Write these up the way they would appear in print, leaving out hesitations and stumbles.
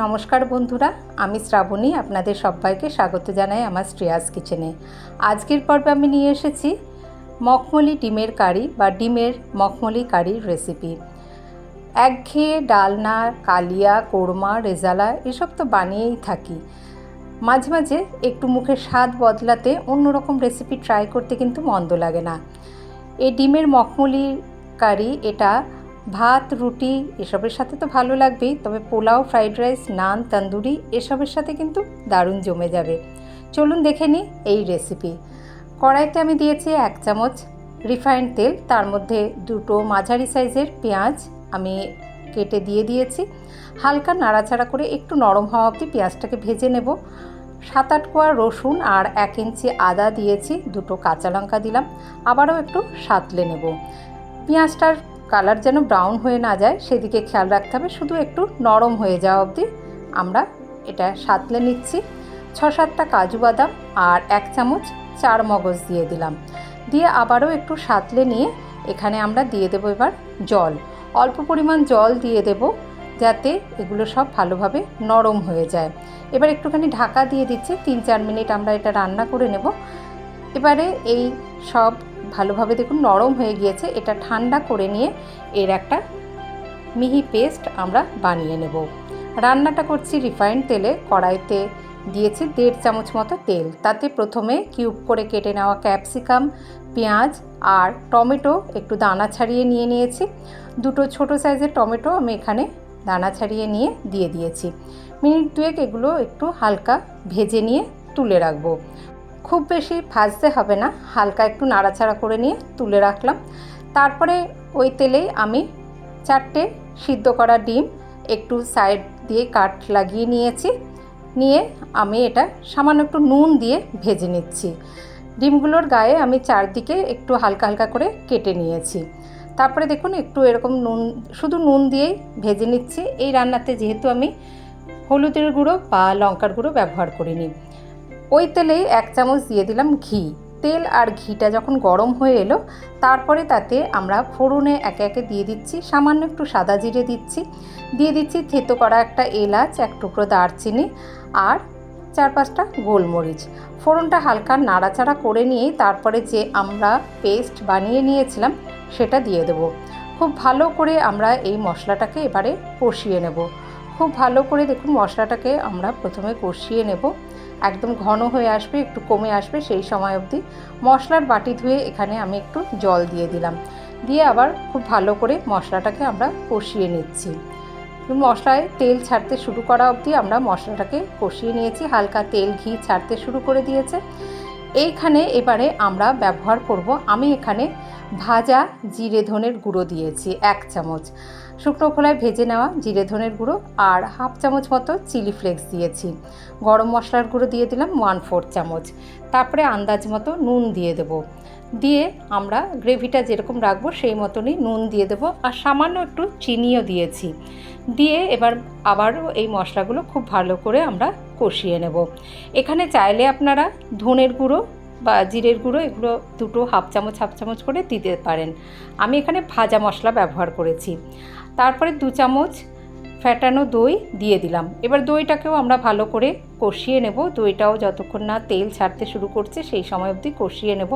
নমস্কার বন্ধুরা, আমি শ্রাবণী আপনাদের সবাইকে স্বাগত জানাই আমার শ্রেয়াস কিচেনে। আজকের পর্বে আমি নিয়ে এসেছি মখমলি ডিমের কারি বা ডিমের মখমলি কারির রেসিপি। একঘেয়ে ডালনা, কালিয়া, কোরমা, রেজালা এসব তো বানিয়েই থাকি। মাঝে মাঝে একটু মুখের স্বাদ বদলাতে অন্যরকম রেসিপি ট্রাই করতে কিন্তু মন্দ লাগে না। এই ডিমের মখমলি কারি এটা ভাত, রুটি এসবের সাথে তো ভালো লাগবেই, তবে পোলাও, ফ্রাইড রাইস, নান, তন্দুরি এসবের সাথে কিন্তু দারুণ জমে যাবে। চলুন দেখে নিই এই রেসিপি। কড়াইতে আমি দিয়েছি 1 চামচ রিফাইন্ড তেল, তার মধ্যে 2টো মাঝারি সাইজের পেঁয়াজ আমি কেটে দিয়ে দিয়েছি। হালকা নাড়াচাড়া করে একটু নরম হওয়া অবধি পেঁয়াজটাকে ভেজে নেব। 7-8 কোয়া রসুন আর 1 ইঞ্চি আদা দিয়েছি, 2টো কাঁচা লঙ্কা দিলাম, আবারও একটু সাঁতলে নেব। পেঁয়াজটার কালার যেন ব্রাউন হয়ে না যায় সেদিকে খেয়াল রাখতে হবে, শুধু একটু নরম হয়ে যাওয়া অবধি আমরা এটা সাঁতলে নিচ্ছি। 6-7টা কাজু বাদাম আর 1 চামচ চার মগজ দিয়ে দিলাম, দিয়ে আবারও একটু সাঁতলে নিয়ে এখানে আমরা দিয়ে দেবো এবার জল। অল্প পরিমাণ জল দিয়ে দেব যাতে এগুলো সব ভালোভাবে নরম হয়ে যায়। এবার একটুখানি ঢাকা দিয়ে দিচ্ছি, 3-4 মিনিট আমরা এটা রান্না করে নেব। এবারে এই সব ভালোভাবে দেখুন নরম হয়ে গিয়েছে, এটা ঠান্ডা করে নিয়ে এর একটা মিহি পেস্ট আমরা বানিয়ে নেব। রান্নাটা করছি রিফাইন্ড তেলে। কড়াইতে দিয়েছি 1.5 চামচ মতো তেল, তাতে প্রথমে কিউব করে কেটে নেওয়া ক্যাপসিকাম, পেঁয়াজ আর টমেটো একটু দানা ছাড়িয়ে নিয়ে নিয়েছি। 2টো ছোটো সাইজের টমেটো আমি এখানে দানা ছাড়িয়ে নিয়ে দিয়ে দিয়েছি। মিনিট 2 এগুলো একটু হালকা ভেজে নিয়ে তুলে রাখবো। খুব বেশি ভাজতে হবে না, হালকা একটু নাড়াচাড়া করে নিয়ে তুলে রাখলাম। তারপরে ওই তেলেই আমি 4টে সিদ্ধ করা ডিম একটু সাইড দিয়ে কাট লাগিয়ে নিয়েছি, নিয়ে আমি এটা সামান্য একটু নুন দিয়ে ভেজে নিচ্ছি। ডিমগুলোর গায়ে আমি চারদিকে একটু হালকা হালকা করে কেটে নিয়েছি। তারপরে দেখুন একটু এরকম নুন, শুধু নুন দিয়েই ভেজে নিচ্ছি। এই রান্নাতে যেহেতু আমি হলুদের গুঁড়ো বা লঙ্কার গুঁড়ো ব্যবহার করিনি। ওই তেলেই 1 চামচ দিয়ে দিলাম ঘি। তেল আর ঘিটা যখন গরম হয়ে এলো তারপরে তাতে আমরা ফোড়নে একে একে দিয়ে দিচ্ছি সামান্য একটু সাদা জিরে দিচ্ছি, দিয়ে দিচ্ছি থেতো করা একটা এলাচ, 1 টুকরো দারচিনি আর 4-5টা গোলমরিচ। ফোড়নটা হালকা নাড়াচাড়া করে নিয়েই তারপরে যে আমরা পেস্ট বানিয়ে নিয়েছিলাম সেটা দিয়ে দেব। খুব ভালো করে আমরা এই মশলাটাকে এবারে কষিয়ে নেব। খুব ভালো করে দেখুন মশলাটাকে আমরা প্রথমে কষিয়ে নেব, একদম ঘন হয়ে আসবে, একটু কমে আসবে, সেই সময় অবধি মশলার বাটি ধুয়ে এখানে আমি একটু জল দিয়ে দিলাম, দিয়ে আবার খুব ভালো করে মশলাটাকে আমরা কষিয়ে নিচ্ছি। মশলায় তেল ছাড়তে শুরু করা অবধি আমরা মশলাটাকে কষিয়ে নিয়েছি, হালকা তেল ঘি ছাড়তে শুরু করে দিয়েছে। এইখানে এবারে আমরা ব্যবহার করব, আমি এখানে ভাজা জিরে ধনের গুঁড়ো দিয়েছি 1 চামচ, শুকনো খোলায় ভেজে নেওয়া জিরে ধনের গুঁড়ো আর 1/2 চামচ মতো চিলি ফ্লেক্স দিয়েছি। গরম মশলার গুঁড়ো দিয়ে দিলাম 1/4 চামচ। তারপরে আন্দাজ মতো নুন দিয়ে দেব, দিয়ে আমরা গ্রেভিটা যেরকম রাখবো সেই মতনই নুন দিয়ে দেব আর সামান্য একটু চিনিও দিয়েছি। দিয়ে এবার আবারও এই মশলাগুলো খুব ভালো করে আমরা কষিয়ে নেব। এখানে চাইলে আপনারা ধনের গুঁড়ো বা জিরের গুঁড়ো এগুলো 2টো 1/2 চামচ করে দিতে পারেন। আমি এখানে ভাজা মশলা ব্যবহার করেছি। তারপরে 2 চামচ ফ্যাটানো দই দিয়ে দিলাম। এবার দইটাকেও আমরা ভালো করে কষিয়ে নেব, দইটাও যতক্ষণ না তেল ছাড়তে শুরু করছে সেই সময় অবধি কষিয়ে নেব।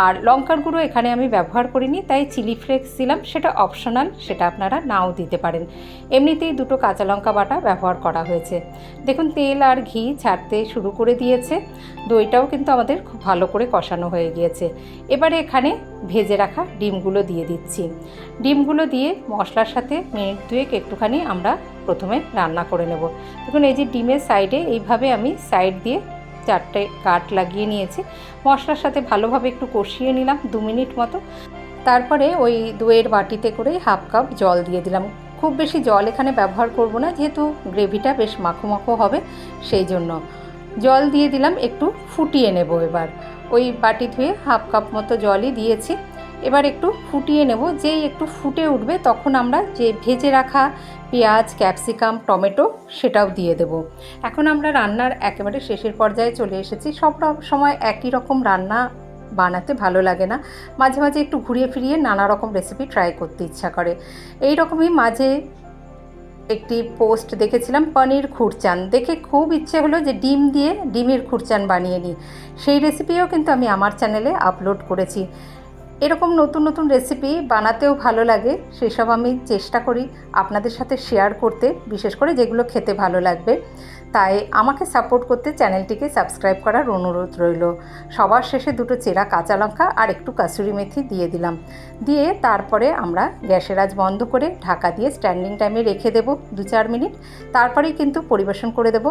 আর লঙ্কার গুঁড়ো এখানে আমি ব্যবহার করিনি, তাই চিলি ফ্লেক্স দিলাম, সেটা অপশনাল, সেটা আপনারা নাও দিতে পারেন। এমনিতেই 2টো কাঁচা লঙ্কা বাটা ব্যবহার করা হয়েছে। দেখুন তেল আর ঘি ছাড়তে শুরু করে দিয়েছে, দইটাও কিন্তু আমাদের খুব ভালো করে কষানো হয়ে গিয়েছে। এবারে এখানে ভেজে রাখা ডিমগুলো দিয়ে দিচ্ছি। ডিমগুলো দিয়ে মশলার সাথে মিনিট 2 একটুখানি আমরা প্রথমে রান্না করে নেব। দেখুন এই যে ডিমের সাইডে এইভাবে আমি সাইড দিয়ে 4টে কাট লাগিয়ে নিয়েছি, মশলার সাথে ভালোভাবে একটু কষিয়ে নিলাম 2 মিনিট মতো। তারপরে ওই দইয়ের বাটিতে করে 1/2 কাপ জল দিয়ে দিলাম। খুব বেশি জল এখানে ব্যবহার করব না, যেহেতু গ্রেভিটা বেশ মাখো মাখো হবে সেই জন্য জল দিয়ে দিলাম, একটু ফুটিয়ে নেব। এবার ওই বাটি ধুয়ে 1/2 কাপ মতো জলই দিয়েছি, এবার একটু ফুটিয়ে নেব। যেই একটু ফুটে উঠবে তখন আমরা যে ভেজে রাখা পেঁয়াজ, ক্যাপসিকাম, টমেটো সেটাও দিয়ে দেব। এখন আমরা রান্নার একেবারে শেষের পর্যায়ে চলে এসেছি। সব সময় একই রকম রান্না বানাতে ভালো লাগে না, মাঝে মাঝে একটু ঘুরিয়ে ফিরিয়ে নানা রকম রেসিপি ট্রাই করতে ইচ্ছা করে। এই রকমই মাঝে একটি পোস্ট দেখেছিলাম পনির খুরচান, দেখে খুব ইচ্ছে হলো যে ডিম দিয়ে ডিমের খুরচান বানিয়ে নিই। সেই রেসিপিও কিন্তু আমি আমার চ্যানেলে আপলোড করেছি। এরকম নতুন নতুন রেসিপি বানাতেও ভালো লাগে, সেসব আমি চেষ্টা করি আপনাদের সাথে শেয়ার করতে, বিশেষ করে যেগুলো খেতে ভালো লাগবে। তাই আমাকে সাপোর্ট করতে চ্যানেলটিকে সাবস্ক্রাইব করার অনুরোধ রইল। সবার শেষে দুটো চেরা কাঁচা লঙ্কা আর একটু কাসুরি মেথি দিয়ে দিলাম। দিয়ে তারপরে আমরা গ্যাসের আঁচ বন্ধ করে ঢাকা দিয়ে স্ট্যান্ডিং টাইমে রেখে দেব 2-4 মিনিট। তারপরেই কিন্তু পরিবেশন করে দেব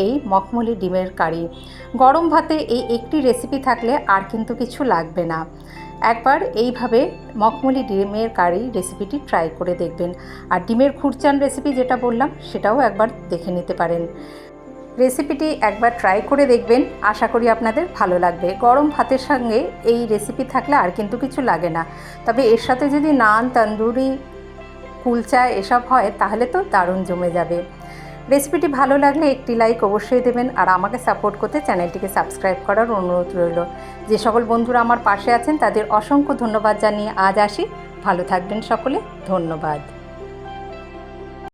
এই মখমলি ডিমের কারি। গরম ভাতে এই একটি রেসিপি থাকলে আর কিন্তু কিছু লাগবে না। একবার এইভাবে মখমলি ডিমের কারি রেসিপিটি ট্রাই করে দেখবেন। আর ডিমের খুরচান রেসিপি যেটা বললাম সেটাও একবার দেখে নিতে পারেন। রেসিপিটি একবার ট্রাই করে দেখবেন, আশা করি আপনাদের ভালো লাগবে। গরম ভাতের সঙ্গে এই রেসিপি থাকলে আর কিন্তু কিছু লাগে না। তবে এর সাথে যদি নান, তন্দুরি, কুলচা এসব হয় তাহলে তো দারুণ জমে যাবে। রেসিপিটি ভালো লাগলে একটি লাইক অবশ্যই দেবেন, আর আমাকে সাপোর্ট করতে চ্যানেলটিকে সাবস্ক্রাইব করার অনুরোধ রইল। যে সকল বন্ধুরা আমার পাশে আছেন তাদের অসংখ্য ধন্যবাদ জানিয়ে আজ আসি। ভালো থাকবেন সকলে, ধন্যবাদ।